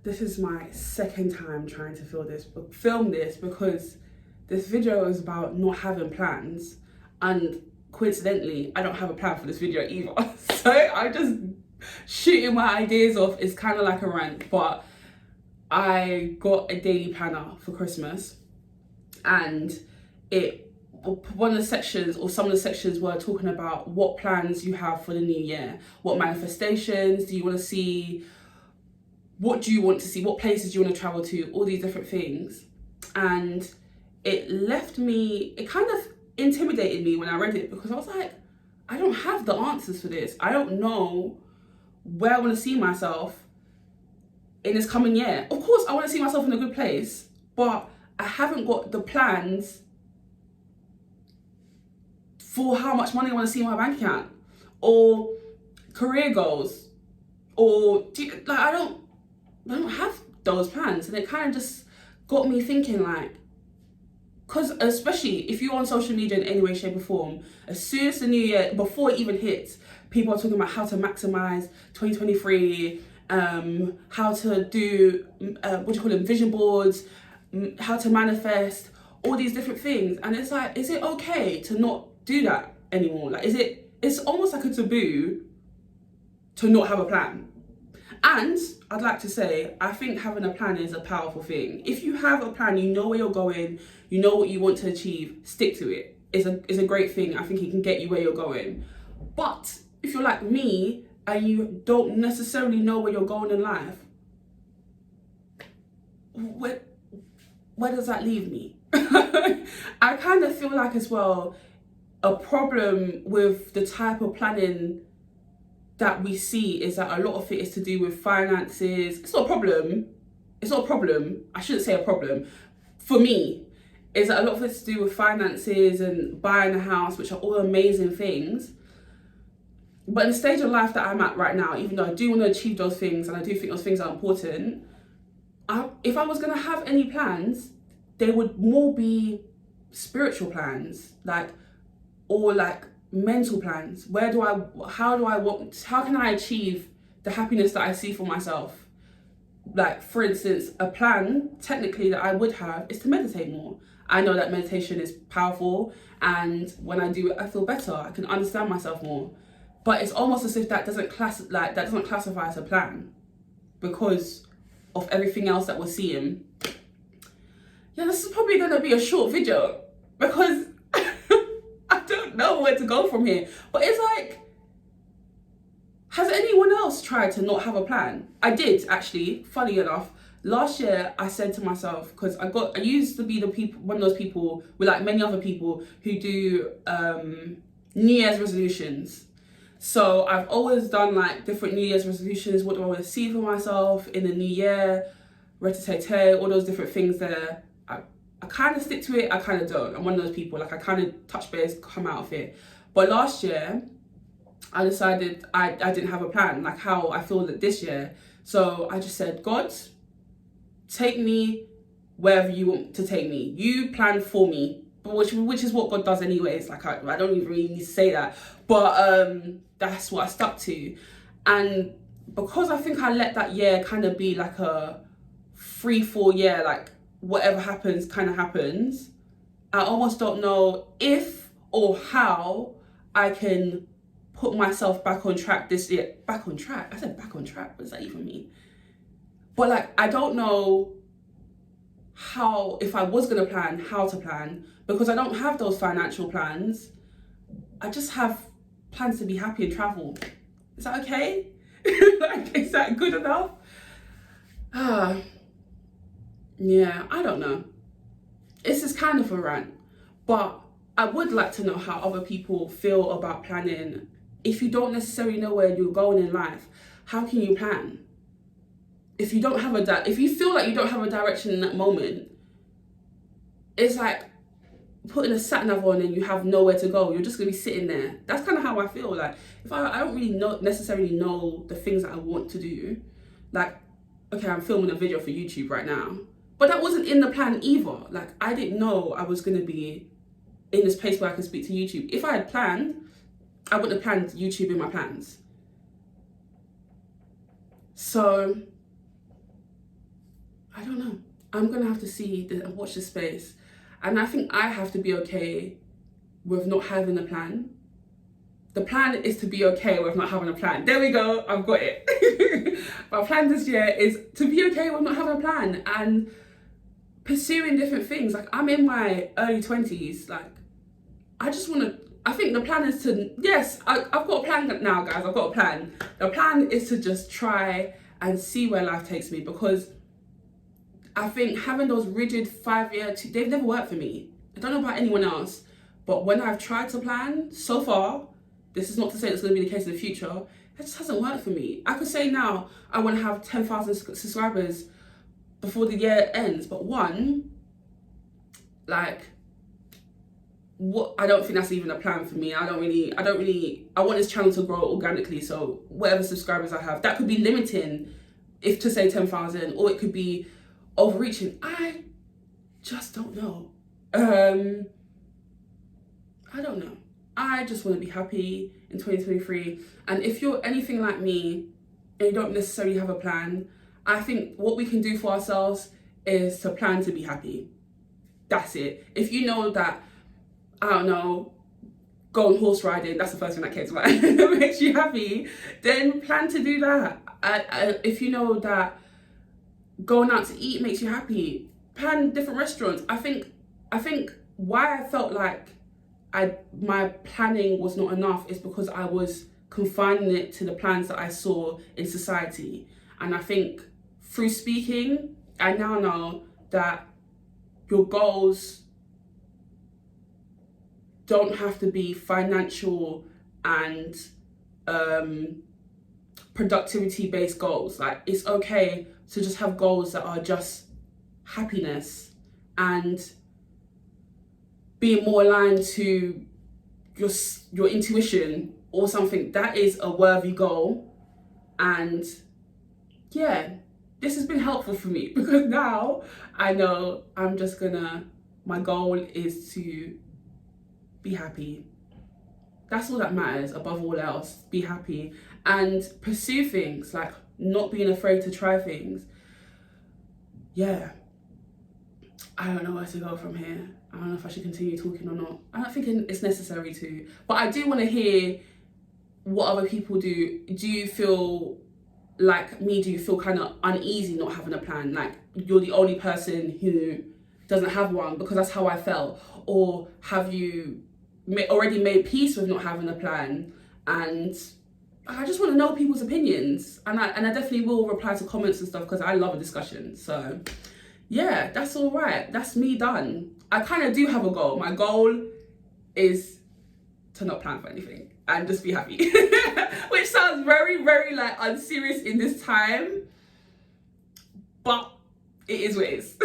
This is my second time trying to film this because this video is about not having plans, and coincidentally, I don't have a plan for this video either. So I'm just shooting my ideas off. It's kind of like a rant, but I got a daily planner for Christmas, and one of the sections, or some of the sections, were talking about what plans you have for the new year. What manifestations do you want to see? What do you want to see? What places do you want to travel to? All these different things. And it kind of intimidated me when I read it, because I was like, I don't have the answers for this. I don't know where I want to see myself in this coming year. Of course, I want to see myself in a good place, but I haven't got the plans for how much money I want to see in my bank account, or career goals, or I don't have those plans. And it kind of just got me thinking, like, because especially if you're on social media in any way, shape or form, as soon as the new year, before it even hits, people are talking about how to maximize 2023, how to do, vision boards, how to manifest, all these different things. And it's like, is it okay to not do that anymore? Like, it's almost like a taboo to not have a plan. And I'd like to say, I think having a plan is a powerful thing. If you have a plan, you know where you're going, you know what you want to achieve, stick to it. It's a great thing. I think it can get you where you're going. But if you're like me and you don't necessarily know where you're going in life, where does that leave me? I kind of feel like, as well, a problem with the type of planning that we see is that a lot of it is to do with finances. It's not a problem. I shouldn't say a problem. For me, is that a lot of it's to do with finances and buying a house, which are all amazing things. But in the stage of life that I'm at right now, even though I do want to achieve those things, and I do think those things are important, if I was going to have any plans, they would more be spiritual plans, or mental plans. How can I achieve the happiness that I see for myself? Like, for instance, a plan technically that I would have is to meditate more. I know that meditation is powerful, and when I do it, I feel better. I can understand myself more. But it's almost as if that doesn't classify as a plan, because of everything else that we're seeing. Yeah, this is probably going to be a short video, because I don't know where to go from here. But it's like, has anyone else tried to not have a plan? I did, actually, funny enough. Last year, I said to myself, because I used to be one of those people, with like many other people, who do New Year's resolutions. So I've always done like different New Year's resolutions. What do I want to see for myself in the new year? Retete, all those different things there. I kind of stick to it, I kind of don't. I'm one of those people, like, I kind of touch base, come out of it. But last year, I decided I didn't have a plan, like how I feel that this year. So I just said, God, take me wherever you want to take me. You plan for me, which is what God does anyways. Like, I don't even really need to say that. But that's what I stuck to. And because I think I let that year kind of be like a 3-4 year, like, whatever happens kind of happens, I almost don't know if or how I can put myself back on track this year. Back on track? I said back on track. What does that even mean? But like, I don't know how, if I was going to plan, how to plan, because I don't have those financial plans. I just have plans to be happy and travel. Is that okay? Like, is that good enough? Yeah, I don't know. This is kind of a rant, but I would like to know how other people feel about planning. If you don't necessarily know where you're going in life, how can you plan? If you don't have if you feel like you don't have a direction in that moment, it's like putting a sat nav on and you have nowhere to go. You're just gonna be sitting there. That's kind of how I feel. Like, if I don't really necessarily know the things that I want to do. Like, okay, I'm filming a video for YouTube right now, but that wasn't in the plan either. Like, I didn't know I was going to be in this place where I could speak to YouTube. If I had planned, I wouldn't have planned YouTube in my plans. So I don't know. I'm gonna have to see and watch the space. And I think I have to be okay with not having a plan. The plan is to be okay with not having a plan. There we go, I've got it. My plan this year is to be okay with not having a plan and pursuing different things. Like, I'm in my early 20s. Like, I just want to, I think the plan is to, yes, I've got a plan now, guys. I've got a plan. The plan is to just try and see where life takes me, because I think having those rigid 5-year, they've never worked for me. I don't know about anyone else, but when I've tried to plan so far, this is not to say it's going to be the case in the future, it just hasn't worked for me. I could say now I want to have 10,000 subscribers before the year ends, but one, like, what, I don't think that's even a plan for me. I want this channel to grow organically, so whatever subscribers I have, that could be limiting, if to say 10,000, or it could be overreaching. I just don't know. I don't know. I just want to be happy in 2023. And if you're anything like me and you don't necessarily have a plan, I think what we can do for ourselves is to plan to be happy. That's it. If you know that, I don't know, go on horse riding, that's the first thing that came to mind, it makes you happy, then plan to do that. If you know that going out to eat makes you happy, plan different restaurants. I think why I felt like my planning was not enough is because I was confining it to the plans that I saw in society. And I think through speaking, I now know that your goals don't have to be financial and productivity based goals. Like, it's okay to just have goals that are just happiness and being more aligned to your intuition or something. That is a worthy goal. And yeah, this has been helpful for me, because now I know my goal is to be happy. That's all that matters above all else. Be happy and pursue things, like not being afraid to try things. Yeah, I don't know where to go from here. I don't know if I should continue talking or not. I don't think it's necessary to, but I do want to hear what other people do. Do you feel like me? Do you feel kind of uneasy not having a plan? Like, you're the only person who doesn't have one, because that's how I felt? Or have you already made peace with not having a plan? And I just want to know people's opinions, and I definitely will reply to comments and stuff, because I love a discussion. So yeah, that's all right. That's me done. I kind of do have a goal. My goal is to not plan for anything and just be happy, which sounds very, very like unserious in this time, but it is what it is.